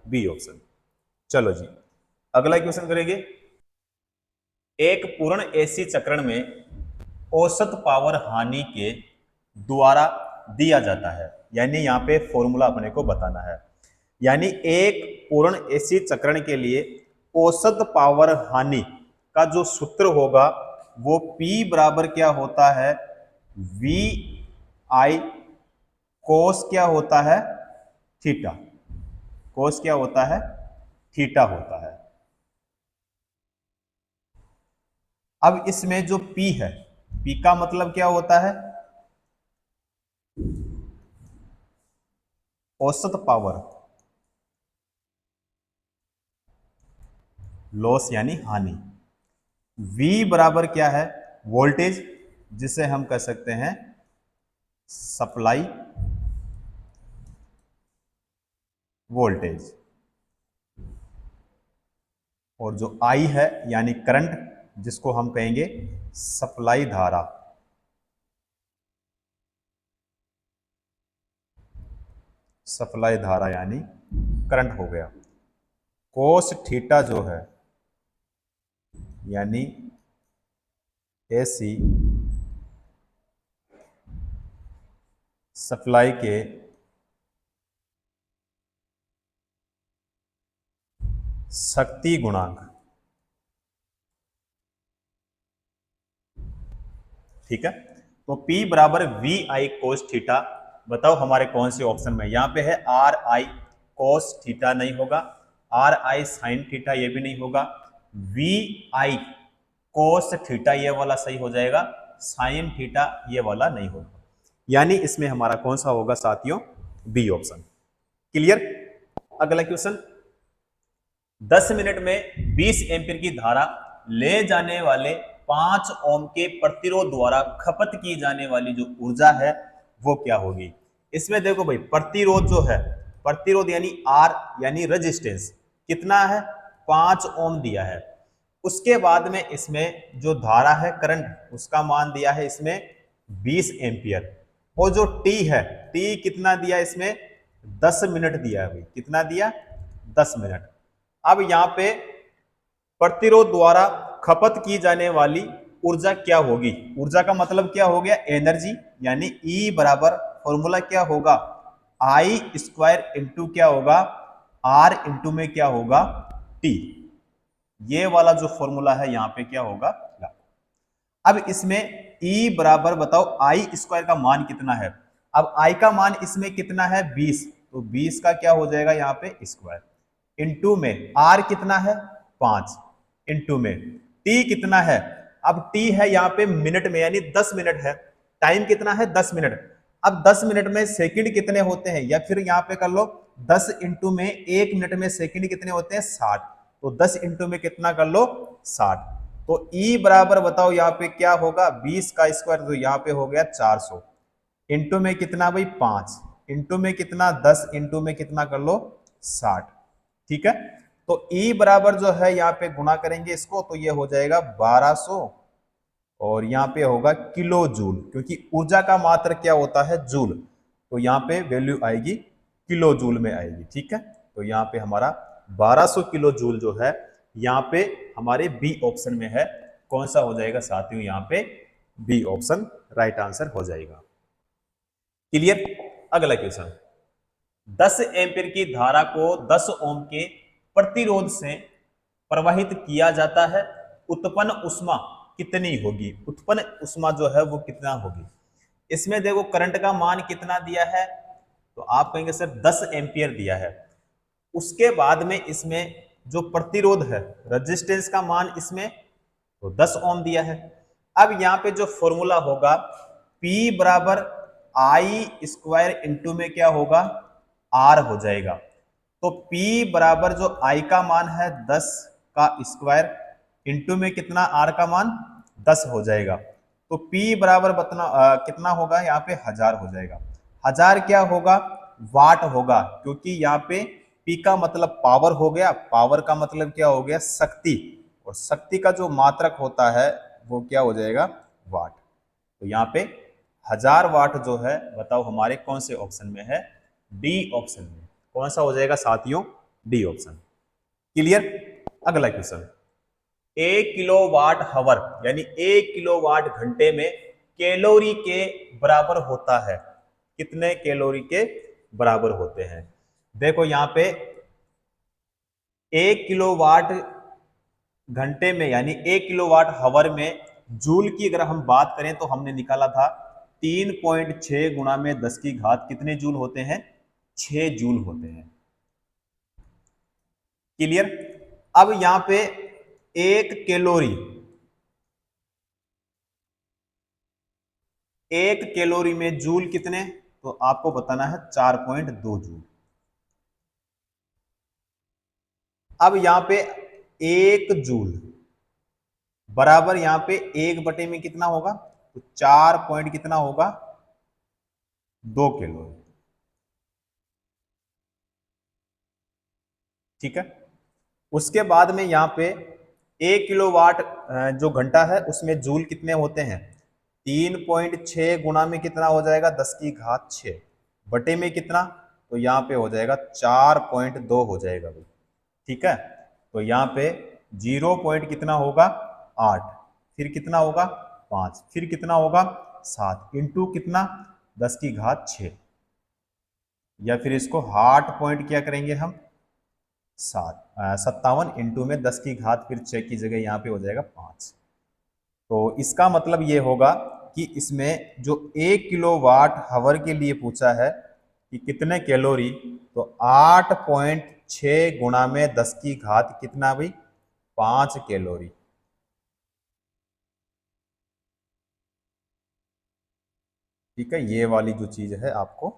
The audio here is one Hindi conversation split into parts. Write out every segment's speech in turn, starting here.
B option. चलो जी, अगला क्वेश्चन करेंगे। एक पूर्ण एसी चक्रण में औसत पावर हानि के द्वारा दिया जाता है, यानी यहाँ पे फॉर्मूला अपने को बताना है। यानी एक पूर्ण एसी चक्रण के लिए औसत पावर हानि का जो सूत्र होगा वो P बराबर क्या होता है, वी आई कोस क्या होता है, थीटा। कोस क्या होता है, थीटा होता है। अब इसमें जो P है, P का मतलब क्या होता है, औसत पावर, लॉस यानी हानि। V बराबर क्या है, वोल्टेज, जिसे हम कह सकते हैं सप्लाई वोल्टेज, और जो I है यानी करंट, जिसको हम कहेंगे सप्लाई धारा। सप्लाई धारा यानी करंट हो गया। कोस थीटा जो है यानी एसी सप्लाई के शक्ति गुणांक, ठीक है। तो P बराबर वी आई कोस थीटा। बताओ हमारे कौन से ऑप्शन में, यहां पे है आर आई कोस थीटा नहीं होगा, आर आई साइन थीटा ये भी नहीं होगा, वी आई कोस थीटा ये वाला सही हो जाएगा, साइन थीटा ये वाला नहीं होगा। यानी इसमें हमारा कौन सा होगा साथियों, बी ऑप्शन। क्लियर। अगला क्वेश्चन, 10 मिनट में 20 एम्पीयर की धारा ले जाने वाले 5 ओम के प्रतिरोध द्वारा खपत की जाने वाली जो ऊर्जा है वो क्या होगी। इसमें देखो भाई, प्रतिरोध जो है, प्रतिरोध यानी आर यानी रेजिस्टेंस कितना है, 5 ओम दिया है। उसके बाद में इसमें जो धारा है करंट, उसका मान दिया है इसमें 20 एम्पियर, और जो टी है, टी कितना दिया इसमें, 10 मिनट दिया है भाई। कितना दिया, 10 मिनट। अब यहां पे प्रतिरोध द्वारा खपत की जाने वाली ऊर्जा क्या होगी, ऊर्जा का मतलब क्या हो गया, एनर्जी, यानी E बराबर फॉर्मूला क्या होगा, आई स्क्वायर इंटू क्या होगा, आर इंटू में क्या होगा, टी। ये वाला जो फॉर्मूला है यहां पे क्या होगा। अब इसमें E बराबर बताओ आई स्क्वायर का मान कितना है। अब आई का मान इसमें कितना है, 20, तो 20 का क्या हो जाएगा यहाँ पे स्क्वायर, इंटू में आर कितना है 5, इंटू में टी कितना है, अब टी है यहाँ पे मिनट में यानी 10 मिनट है, टाइम कितना है 10 मिनट। अब 10 मिनट में सेकंड कितने होते हैं, या फिर यहाँ पे कर लो 10 इंटू में 1 मिनट में सेकंड कितने होते हैं 60, तो 10 इंटू में कितना कर लो 60। तो E बराबर बताओ यहाँ पे क्या होगा, 20 का स्क्वायर, तो यहाँ पे हो गया 400, इंटू में कितना भाई 5, इंटू में कितना 10, इंटू में कितना कर लो 60, ठीक है। तो E बराबर जो है यहाँ पे गुणा करेंगे इसको, तो ये हो जाएगा 1200, और यहाँ पे होगा किलो जूल, क्योंकि ऊर्जा का मात्रा क्या होता है, जूल, तो यहाँ पे वैल्यू आएगी किलो जूल में आएगी, ठीक है। तो यहाँ पे हमारा 1200 किलो जूल जो है यहाँ पे हमारे बी ऑप्शन में है। कौन सा हो जाएगा साथियों, यहाँ पे बी ऑप्शन राइट आंसर हो जाएगा। क्लियर। अगला क्वेश्चन, 10 एम्पीयर की धारा को 10 ओम के प्रतिरोध से प्रवाहित किया जाता है, उत्पन्न ऊष्मा कितनी होगी, उत्पन्न ऊष्मा जो है वो कितना होगी। इसमें देखो करंट का मान कितना दिया है, तो आप कहेंगे सर 10 एम्पियर दिया है। उसके बाद में इसमें जो प्रतिरोध है, रेजिस्टेंस का मान इसमें तो 10 ओम दिया है। अब यहाँ पे जो फॉर्मूला होगा P बराबर आई स्क्वायर इंटू में क्या होगा, R हो जाएगा। तो P बराबर जो I का मान है 10 का स्क्वायर इंटू में कितना R का मान 10 हो जाएगा। तो P बराबर कितना होगा, यहाँ पे 1000 हो जाएगा। 1000 क्या होगा, वाट होगा, क्योंकि यहाँ पे P का मतलब पावर हो गया, पावर का मतलब क्या हो गया, शक्ति, और शक्ति का जो मात्रक होता है वो क्या हो जाएगा, वाट। तो यहाँ पे 1000 वाट जो है बताओ हमारे कौन से ऑप्शन में है, डी ऑप्शन में। कौन सा हो जाएगा साथियों, डी ऑप्शन। क्लियर। अगला क्वेश्चन, 1 किलोवाट हावर यानी 1 किलोवाट घंटे में कैलोरी के बराबर होता है। कितने कैलोरी के बराबर होते हैं? देखो यहां पे 1 किलोवाट घंटे में यानी 1 किलोवाट हावर में जूल की अगर हम बात करें तो हमने निकाला था 3.6 गुणा में 10 की घात कितने जूल होते हैं? 6 जूल होते हैं। क्लियर। अब यहां पे एक कैलोरी में जूल कितने, तो आपको बताना है 4.2 जूल। अब यहां पे 1 जूल बराबर यहां पे 1 बटे में कितना होगा, तो 4 पॉइंट कितना होगा, 2 कैलोरी। ठीक है। उसके बाद में यहां पे 1 किलोवाट जो घंटा है उसमें जूल कितने होते हैं, 3.6 गुणा में कितना हो जाएगा, 10 की घात 6 बटे में कितना, तो यहाँ पे हो जाएगा 4.2 हो जाएगा भाई। ठीक है। तो यहाँ पे 0 पॉइंट कितना होगा, 8, फिर कितना होगा 5, फिर कितना होगा 7 इंटू कितना 10 की घात 6, या फिर इसको हार्ट पॉइंट क्या करेंगे हम 57 इंटू में 10 की घात फिर 6 की जगह यहाँ पे हो जाएगा 5। तो इसका मतलब ये होगा कि इसमें जो 1 किलोवाट हावर के लिए पूछा है कि कितने कैलोरी, तो 8.6 गुणा में 10 की घात कितना भाई, 5 कैलोरी। ठीक है, ये वाली जो चीज है आपको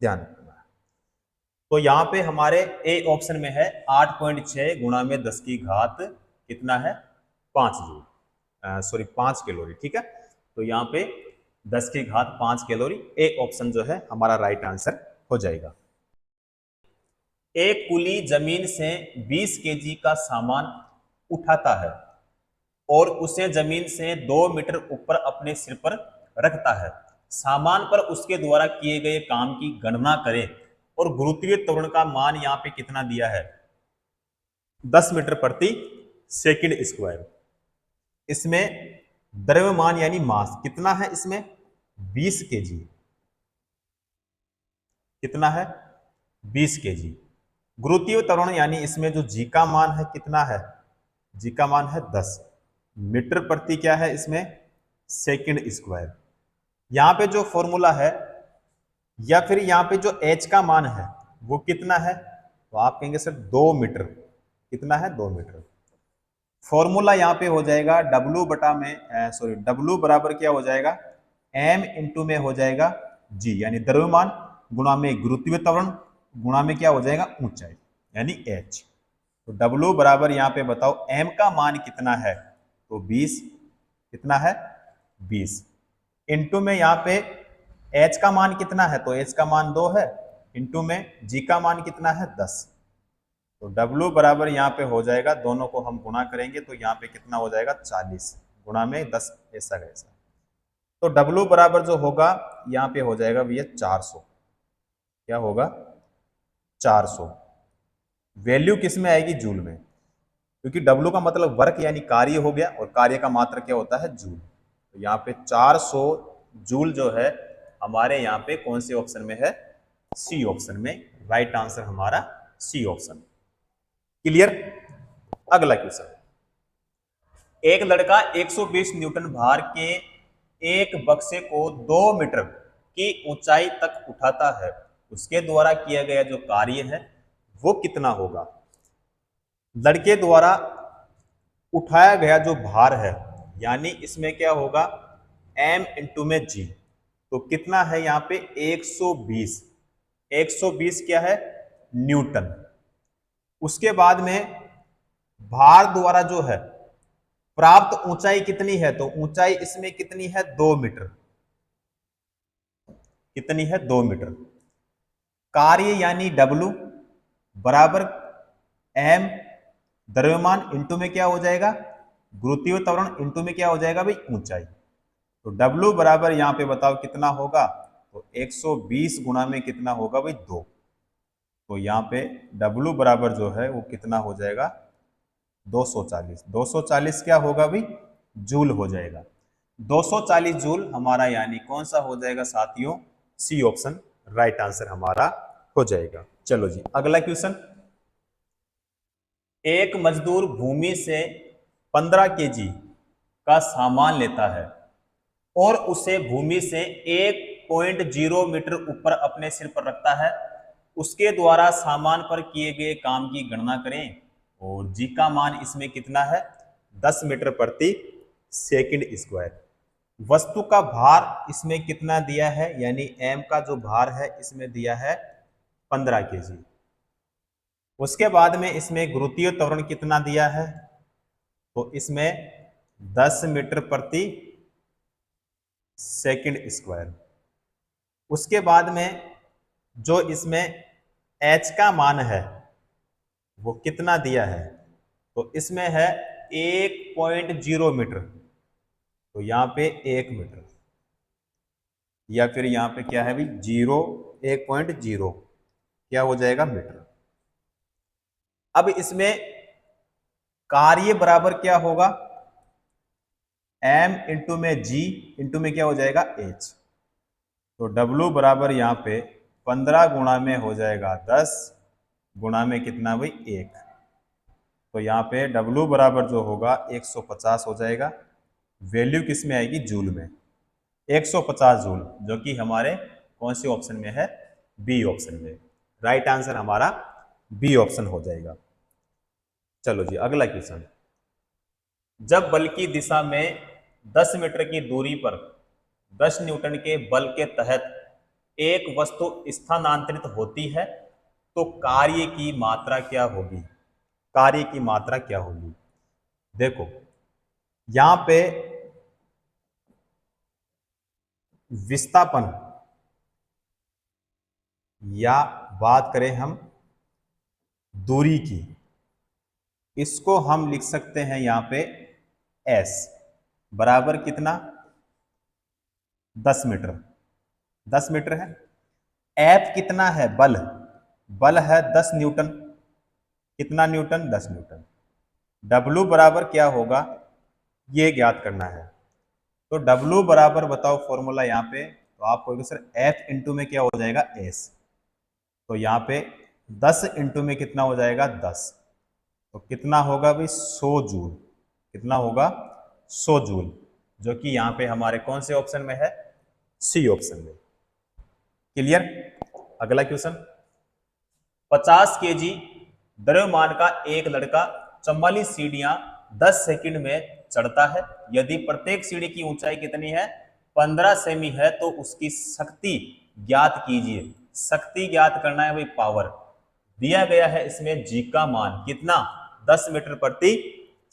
ध्यान रखना है। तो यहां पे हमारे ए ऑप्शन में है 8.6 गुणा में 10 की घात कितना है, 5 जूल, सॉरी 5 कैलोरी। ठीक है। तो यहाँ पे 10 की घात 5 कैलोरी, ए ऑप्शन जो है हमारा राइट आंसर हो जाएगा। एक कुली जमीन से 20 केजी का सामान उठाता है और उसे जमीन से 2 मीटर ऊपर अपने सिर पर रखता है। सामान पर उसके द्वारा किए गए काम की गणना करें और गुरुत्वीय त्वरण का मान यहाँ पे कितना दिया है, 10 मीटर प्रति सेकंड स्क्वायर। इसमें द्रव्यमान यानी मास कितना है, इसमें 20 केजी। कितना है, 20 केजी। गुरुत्वीय त्वरण यानी इसमें जो जी का मान है कितना है, जी का मान है 10 मीटर प्रति क्या है इसमें, सेकंड स्क्वायर। यहां पे जो फॉर्मूला है या फिर यहां पे जो एच का मान है वो कितना है, तो आप कहेंगे सर 2 मीटर। कितना है, 2 मीटर। फॉर्मूला यहाँ पे हो जाएगा W बटा में सॉरी W बराबर क्या हो जाएगा, M इंटू में हो जाएगा G यानी द्रव्यमान गुणा में गुरुत्वीय त्वरण गुणा में क्या हो जाएगा, ऊंचाई यानी H। तो W बराबर यहाँ पे बताओ M का मान कितना है, तो 20। कितना है, 20 इंटू में यहाँ पे H का मान कितना है, तो H का मान 2 है, इंटू में G का मान कितना है 10। तो W बराबर यहाँ पे हो जाएगा, दोनों को हम गुणा करेंगे तो यहाँ पे कितना हो जाएगा 40 गुणा में 10 ऐसा कैसा। तो W बराबर जो होगा यहाँ पे हो जाएगा भैया 400। क्या होगा, 400। वैल्यू किस में आएगी, जूल में, क्योंकि W का मतलब वर्क यानी कार्य हो गया और कार्य का मात्रा क्या होता है, जूल। तो यहाँ पे 400 जूल जो है हमारे यहाँ पे कौन से ऑप्शन में है, सी ऑप्शन में। राइट आंसर हमारा सी ऑप्शन। क्लियर। अगला क्वेश्चन, एक लड़का 120 न्यूटन भार के एक बक्से को 2 मीटर की ऊंचाई तक उठाता है। उसके द्वारा किया गया जो कार्य है वो कितना होगा। लड़के द्वारा उठाया गया जो भार है यानी इसमें क्या होगा, m इंटू में g। तो कितना है यहाँ पे 120। 120 क्या है, न्यूटन। उसके बाद में भार द्वारा जो है प्राप्त ऊंचाई कितनी है, तो ऊंचाई इसमें कितनी है, 2 मीटर। कितनी है, 2 मीटर। कार्य यानी W बराबर m द्रव्यमान इंटू में क्या हो जाएगा, गुरुत्वीय त्वरण इंटू में क्या हो जाएगा भाई, ऊंचाई। तो W बराबर यहां पे बताओ कितना होगा, तो 120 गुणा में कितना होगा भाई 2। तो यहाँ पे W बराबर जो है वो कितना हो जाएगा 240। 240 क्या होगा भाई, जूल हो जाएगा। 240 जूल हमारा यानी कौन सा हो जाएगा साथियों, सी ऑप्शन राइट आंसर हमारा हो जाएगा। चलो जी अगला क्वेश्चन। एक मजदूर भूमि से 15 केजी का सामान लेता है और उसे भूमि से 1.0 मीटर ऊपर अपने सिर पर रखता है। उसके द्वारा सामान पर किए गए काम की गणना करें और जी का मान इसमें कितना है, 10 मीटर प्रति सेकंड स्क्वायर। वस्तु का भार इसमें कितना दिया है, यानी एम का जो भार है इसमें दिया है 15 केजी। उसके बाद में इसमें गुरुत्वीय त्वरण कितना दिया है, तो इसमें 10 मीटर प्रति सेकंड स्क्वायर। उसके बाद में जो इसमें h का मान है वो कितना दिया है, तो इसमें है 1.0 मीटर, तो यहाँ पे 1 मीटर, या फिर यहाँ पे क्या है भाई 1.0 क्या हो जाएगा मीटर। अब इसमें कार्य बराबर क्या होगा, m इंटू में g इंटू में क्या हो जाएगा h। तो W बराबर यहाँ पे 15 गुणा में हो जाएगा 10 गुणा में कितना भाई 1, तो यहाँ पे W बराबर जो होगा 150 हो जाएगा। वैल्यू किस में आएगी, जूल में, 150 जूल, जो कि हमारे कौन से ऑप्शन में है, बी ऑप्शन में। राइट आंसर हमारा बी ऑप्शन हो जाएगा। चलो जी अगला क्वेश्चन। जब बल की दिशा में 10 मीटर की दूरी पर 10 न्यूटन के बल के तहत एक वस्तु स्थानांतरित होती है तो कार्य की मात्रा क्या होगी, कार्य की मात्रा क्या होगी। देखो यहां पे विस्थापन, या बात करें हम दूरी की, इसको हम लिख सकते हैं यहां पे s बराबर कितना 10 मीटर, 10 मीटर है। F कितना है, बल, बल है 10 न्यूटन, कितना न्यूटन, 10 न्यूटन। W बराबर क्या होगा ये ज्ञात करना है, तो W बराबर बताओ फॉर्मूला यहाँ पे, तो आपको सर F इंटू में क्या हो जाएगा S, तो यहाँ पे 10 इंटू में कितना हो जाएगा 10, तो कितना होगा भाई 100 जूल, कितना होगा 100 जूल, जो कि यहाँ पे हमारे कौन से ऑप्शन में है, सी ऑप्शन में। क्लियर। अगला क्वेश्चन। 50 केजी द्रव्यमान का एक लड़का 44 सीढ़ियां 10 सेकंड में चढ़ता है। यदि प्रत्येक सीढ़ी की ऊंचाई कितनी है, 15 सेमी है, तो उसकी शक्ति ज्ञात कीजिए। शक्ति ज्ञात करना है भाई, पावर दिया गया है इसमें, जी का मान कितना, 10 मीटर प्रति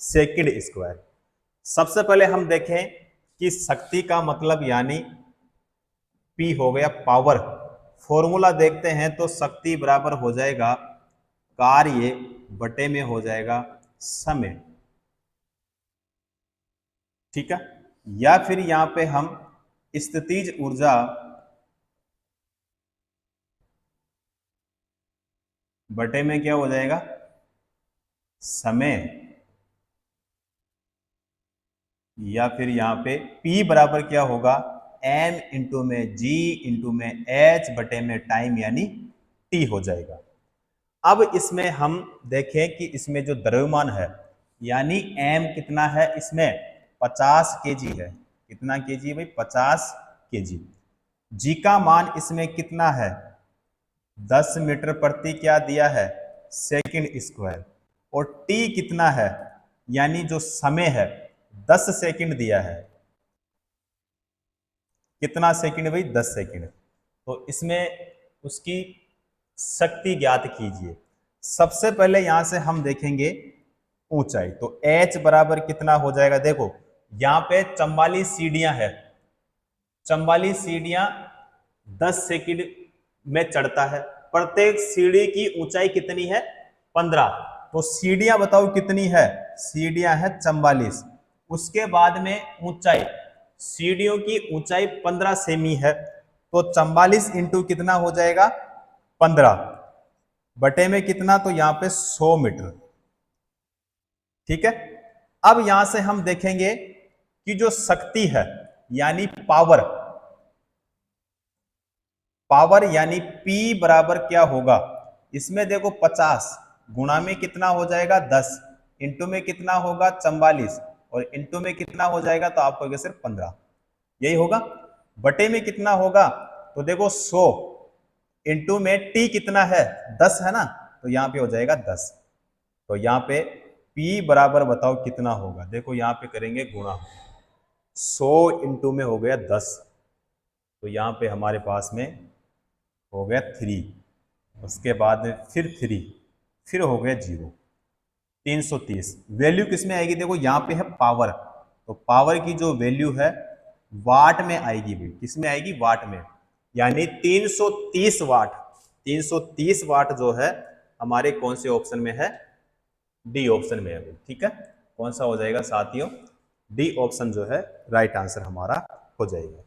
सेकंड स्क्वायर। सबसे पहले हम देखें कि शक्ति का मतलब यानी P हो गया पावर, फॉर्मूला देखते हैं तो शक्ति बराबर हो जाएगा कार्य बटे में हो जाएगा समय, ठीक है। या फिर यहां पे हम स्थितिज ऊर्जा बटे में क्या हो जाएगा समय, या फिर यहां पे P बराबर क्या होगा M इंटू में G इंटू में H बटे में टाइम यानी T हो जाएगा। अब इसमें हम देखें कि इसमें जो द्रव्यमान है यानी M कितना है, इसमें 50 केजी है, कितना केजी है भाई 50 केजी। G का मान इसमें कितना है 10 मीटर प्रति क्या दिया है सेकंड स्क्वायर, और T कितना है यानी जो समय है 10 सेकंड दिया है, कितना सेकंड भाई 10 सेकंड। तो इसमें उसकी शक्ति ज्ञात कीजिए। सबसे पहले यहां से हम देखेंगे ऊंचाई, तो H बराबर कितना हो जाएगा, देखो यहां पे 44 सीढ़ियां है, 44 सीढ़ियां 10 सेकंड में चढ़ता है, प्रत्येक सीढ़ी की ऊंचाई कितनी है 15, तो सीढ़ियां बताओ कितनी है, सीढ़ियां है 44। उसके बाद में ऊंचाई, सीढ़ियों की ऊंचाई 15 सेमी है, तो 44 इंटू कितना हो जाएगा 15, बटे में कितना, तो यहां पे 100 मीटर। ठीक है, अब यहां से हम देखेंगे कि जो शक्ति है यानी पावर, पावर यानी P बराबर क्या होगा, इसमें देखो 50 गुणा में कितना हो जाएगा 10, इंटू में कितना होगा 44, और इंटू में कितना हो जाएगा, तो आपको कहोगे सिर्फ 15, यही होगा। बटे में कितना होगा, तो देखो 100 इंटू में T कितना है 10 है ना, तो यहां पे हो जाएगा 10। तो यहां पे P बराबर बताओ कितना होगा, देखो यहां पे करेंगे गुणा, 100 इंटू में हो गया 10, तो यहां पे हमारे पास में हो गया 3, उसके बाद में फिर 3, फिर हो गया 0, 330। वैल्यू किस में आएगी, देखो यहां पे है पावर, तो पावर की जो वैल्यू है वाट में आएगी भाई, किस में आएगी, वाट में, यानी 330 वाट। 330 वाट जो है हमारे कौन से ऑप्शन में है, डी ऑप्शन में है भाई। ठीक है, कौन सा हो जाएगा साथियों, डी ऑप्शन जो है राइट आंसर हमारा हो जाएगा।